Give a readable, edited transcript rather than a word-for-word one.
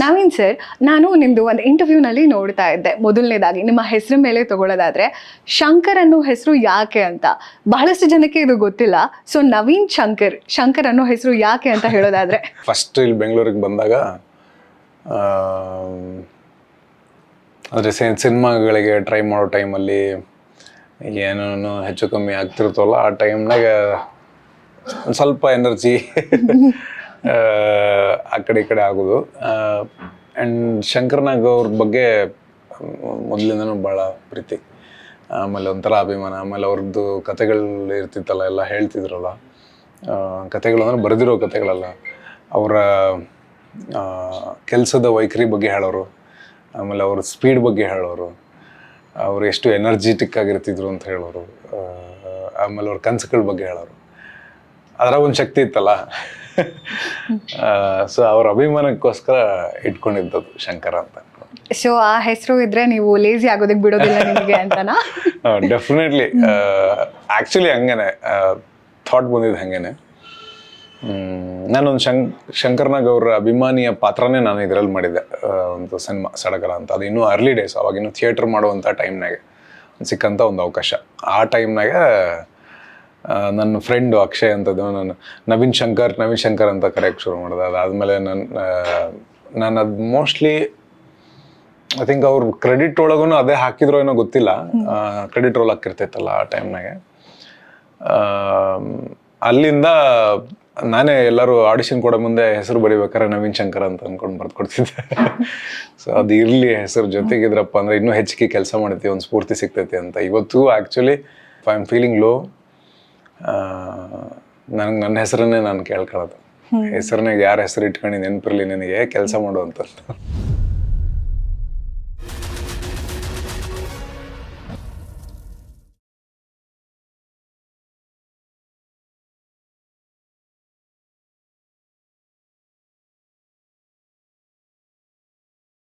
Naveen sir, ನಾನು ನಿಮ್ಮದು ಒಂದು ಇಂಟರ್ವ್ಯೂನಲ್ಲಿ ನೋಡ್ತಾ ಇದ್ದೆ. ಮೊದಲನೇದಾಗಿ ನಿಮ್ಮ ಹೆಸರು ಮೇಲೆ ತಗೊಳ್ಳೋದಾದ್ರೆ ಶಂಕರ್ ಅನ್ನೋ ಹೆಸರು ಯಾಕೆ ಅಂತ ಬಹಳಷ್ಟು ಜನಕ್ಕೆ ಇದು ಗೊತ್ತಿಲ್ಲ. ಸೊ ನವೀನ್ ಶಂಕರ್ ಅನ್ನೋ ಹೆಸರು ಯಾಕೆ ಅಂತ ಹೇಳೋದಾದ್ರೆ, ಫಸ್ಟ್ ಇಲ್ಲಿ ಬೆಂಗಳೂರಿಗೆ ಬಂದಾಗ ಅಂದರೆ ಸಿನಿಮಾಗಳಿಗೆ ಟ್ರೈ ಮಾಡೋ ಟೈಮಲ್ಲಿ ಏನೇನೋ ಹೆಚ್ಚು ಕಮ್ಮಿ ಆಗ್ತಿರ್ತವಲ್ಲ, ಆ ಟೈಮ್ನಾಗ ಒಂದು ಸ್ವಲ್ಪ ಎನರ್ಜಿ ಆ ಕಡೆ ಈ ಕಡೆ ಆಗೋದು. ಆ್ಯಂಡ್ ಶಂಕರ್ನಾಗ್ ಅವ್ರ ಬಗ್ಗೆ ಮೊದಲಿಂದನೂ ಭಾಳ ಪ್ರೀತಿ, ಆಮೇಲೆ ಒಂಥರ ಅಭಿಮಾನ. ಆಮೇಲೆ ಅವ್ರದ್ದು ಕತೆಗಳು ಇರ್ತಿತ್ತಲ್ಲ, ಎಲ್ಲ ಹೇಳ್ತಿದ್ರಲ್ಲ, ಕತೆಗಳು ಅಂದರೆ ಬರೆದಿರೋ ಕತೆಗಳಲ್ಲ, ಅವರ ಕೆಲಸದ ವೈಖರಿ ಬಗ್ಗೆ ಹೇಳೋರು, ಆಮೇಲೆ ಅವ್ರ ಸ್ಪೀಡ್ ಬಗ್ಗೆ ಹೇಳೋರು, ಅವ್ರು ಎಷ್ಟು ಎನರ್ಜಿಟಿಕ್ ಆಗಿರ್ತಿದ್ರು ಅಂತ ಹೇಳೋರು, ಆಮೇಲೆ ಅವ್ರ ಕನಸುಗಳ ಬಗ್ಗೆ ಹೇಳೋರು. ಅದರ ಒಂದು ಶಕ್ತಿ ಇತ್ತಲ್ಲ. ಸೊ ಅವ್ರ ಅಭಿಮಾನಕ್ಕೋಸ್ಕರ ಇಟ್ಕೊಂಡಿದ್ದದು ಶಂಕರ ಅಂತ. ಸೊ ಆ ಹೆಸರು ಇದ್ರೆ ನೀವು ಲೇಜಿ ಆಗೋದಕ್ಕೆ ಬಿಡೋದಿಲ್ಲ ನಿಮಗೆ ಅಂತನಾ? ಡೆಫಿನೆಟ್ಲಿ. ಆ್ಯಕ್ಚುಲಿ ಹಂಗೇನೆ ಥಾಟ್ ಬಂದಿದ್ದು ಹಾಗೇನೆ. ನಾನೊಂದು ಶಂಕರ್ನಾಗ್ ಅವ್ರ ಅಭಿಮಾನಿಯ ಪಾತ್ರನೇ ನಾನು ಇದರಲ್ಲಿ ಮಾಡಿದ್ದೆ, ಒಂದು ಸಿನಿಮಾ ಸಡಗರ ಅಂತ. ಅದು ಇನ್ನೂ ಅರ್ಲಿ ಡೇಸ್, ಅವಾಗ ಇನ್ನೂ ಥಿಯೇಟ್ರ್ ಮಾಡುವಂಥ ಟೈಮ್ನಾಗೆ ಸಿಕ್ಕಂಥ ಒಂದು ಅವಕಾಶ. ಆ ಟೈಮ್ನಾಗೆ ನನ್ನ ಫ್ರೆಂಡು ಅಕ್ಷಯ್ ಅಂತದ್ದು ನಾನು ನವೀನ್ ಶಂಕರ್ ಅಂತ ಕರೆಯೋಕ್ಕೆ ಶುರು ಮಾಡಿದೆ. ಅದಾದಮೇಲೆ ನಾನು ಅದು ಮೋಸ್ಟ್ಲಿ ಐ ಥಿಂಕ್ ಅವ್ರ ಕ್ರೆಡಿಟ್ ಒಳಗೂ ಅದೇ ಹಾಕಿದ್ರೋ ಏನೋ ಗೊತ್ತಿಲ್ಲ, ಕ್ರೆಡಿಟ್ ರೋಲ್ ಹಾಕಿರ್ತೈತಲ್ಲ ಆ ಟೈಮ್ನಾಗೆ. ಅಲ್ಲಿಂದ ನಾನೇ ಎಲ್ಲರೂ ಆಡಿಷನ್ ಕೊಡೋ ಮುಂದೆ ಹೆಸರು ಬರಿಬೇಕಾದ್ರೆ ನವೀನ್ ಶಂಕರ್ ಅಂತ ಅಂದ್ಕೊಂಡು ಬರ್ದ್ಕೊಡ್ತಿದ್ದೆ. ಸೊ ಅದು ಇರಲಿ, ಹೆಸರು ಜೊತೆಗಿದ್ರಪ್ಪ ಅಂದರೆ ಇನ್ನೂ ಹೆಚ್ಚಿಗೆ ಕೆಲಸ ಮಾಡ್ತೀವಿ, ಒಂದು ಸ್ಫೂರ್ತಿ ಸಿಗ್ತೈತಿ ಅಂತ. ಇವತ್ತು actually if I am feeling low, ನನಗೆ ನನ್ನ ಹೆಸರನ್ನೇ ನಾನು ಕೇಳ್ಕೊಳ್ಳೋದು. ಹೆಸರನ್ನಾಗ ಯಾರ ಹೆಸರು ಇಟ್ಕೊಂಡು ನೆನಪಿರಲಿ ನಿನಗೆ ಕೆಲಸ ಮಾಡುವಂಥದ್ದು.